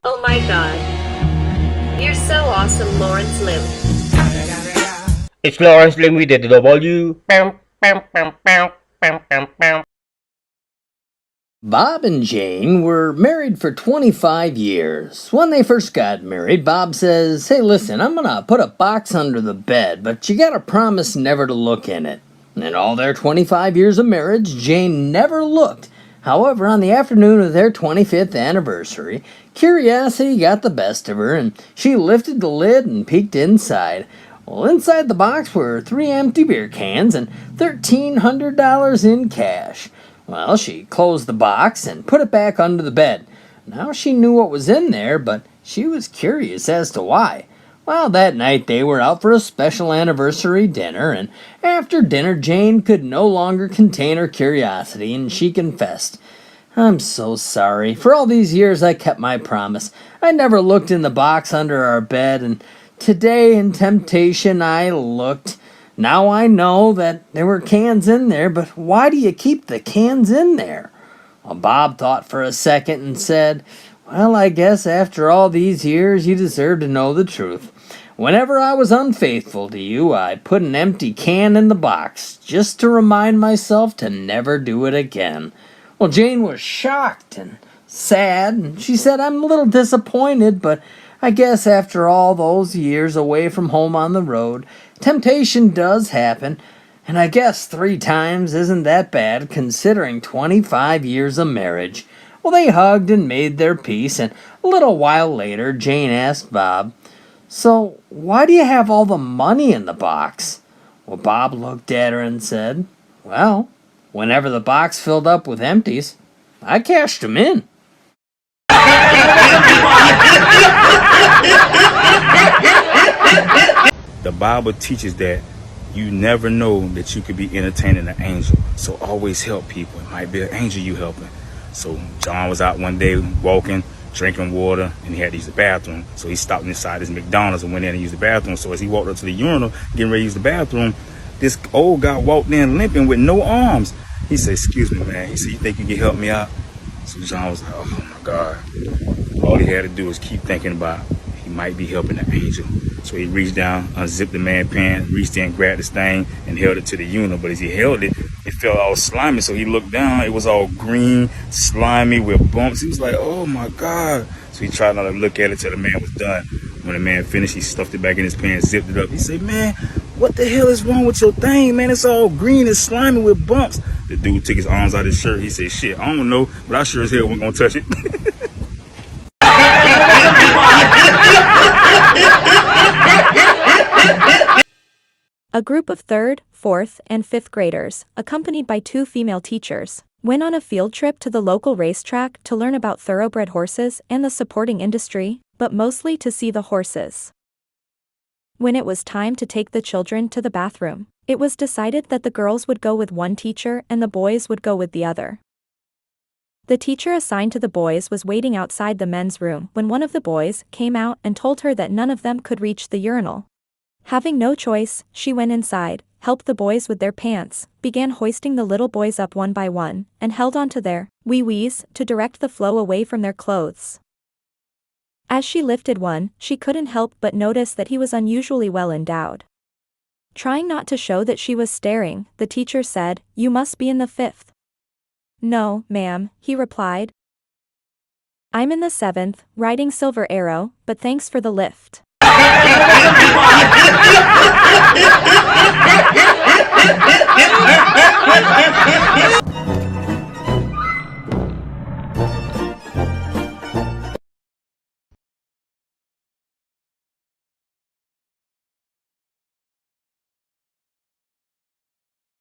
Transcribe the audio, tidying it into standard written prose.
Oh my god. You're so awesome, Lawrence Lim. It's Lawrence Lim with the W. Bob and Jane were married for 25 years. When they first got married, Bob says, "Hey, listen, I'm gonna put a box under the bed, but you gotta promise never to look in it." In all their 25 years of marriage, Jane never looked. However, on the afternoon of their 25th anniversary, curiosity got the best of her, and she lifted the lid and peeked inside. Well, inside the box were 3 empty beer cans and $1,300 in cash. Well, she closed the box and put it back under the bed. Now she knew what was in there, but she was curious as to why. Well, that night they were out for a special anniversary dinner, and after dinner Jane could no longer contain her curiosity, and she confessed, "I'm so sorry. For all these years I kept my promise. I never looked in the box under our bed, and today in temptation I looked. Now I know that there were cans in there, but why do you keep the cans in there?" Well, Bob thought for a second and said, "Well, I guess after all these years you deserve to know the truth. Whenever I was unfaithful to you, I put an empty can in the box, just to remind myself to never do it again." Well, Jane was shocked and sad, and she said, "I'm a little disappointed, but I guess after all those years away from home on the road, temptation does happen, and I guess 3 times isn't that bad considering 25 years of marriage." Well, they hugged and made their peace, and a little while later, Jane asked Bob, "So, why do you have all the money in the box?" Well, Bob looked at her and said, "Well, whenever the box filled up with empties, I cashed them in." The Bible teaches that you never know that you could be entertaining an angel. So always help people. It might be an angel you helping. So John was out one day walking, drinking water, and he had to use the bathroom. So he stopped inside his McDonald's and went in and used the bathroom. So as he walked up to the urinal, getting ready to use the bathroom, this old guy walked in limping with no arms. He said, "Excuse me, man." He said, "You think you can help me out?" So John was like, "Oh my God." All he had to do was keep thinking about he might be helping an angel. So he reached down, unzipped the man's pants, reached in, grabbed this thing, and held it to the urinal. But as he held it, it felt all slimy. So he looked down. It was all green, slimy with bumps. He was like, "Oh my God." So he tried not to look at it till the man was done. When the man finished, he stuffed it back in his pants, zipped it up. He said, "Man, what the hell is wrong with your thing, man? It's all green and slimy with bumps." The dude took his arms out of his shirt. He said, "Shit, I don't know, but I sure as hell wasn't gonna touch it." A group of 3rd, 4th, and 5th graders, accompanied by 2 female teachers, went on a field trip to the local racetrack to learn about thoroughbred horses and the supporting industry, but mostly to see the horses. When it was time to take the children to the bathroom, it was decided that the girls would go with one teacher and the boys would go with the other. The teacher assigned to the boys was waiting outside the men's room when one of the boys came out and told her that none of them could reach the urinal. Having no choice, she went inside, helped the boys with their pants, began hoisting the little boys up one by one, and held onto their wee-wees to direct the flow away from their clothes. As she lifted one, she couldn't help but notice that he was unusually well endowed. Trying not to show that she was staring, the teacher said, "You must be in the 5th. "No, ma'am," he replied. "I'm in the 7th, riding Silver Arrow, but thanks for the lift."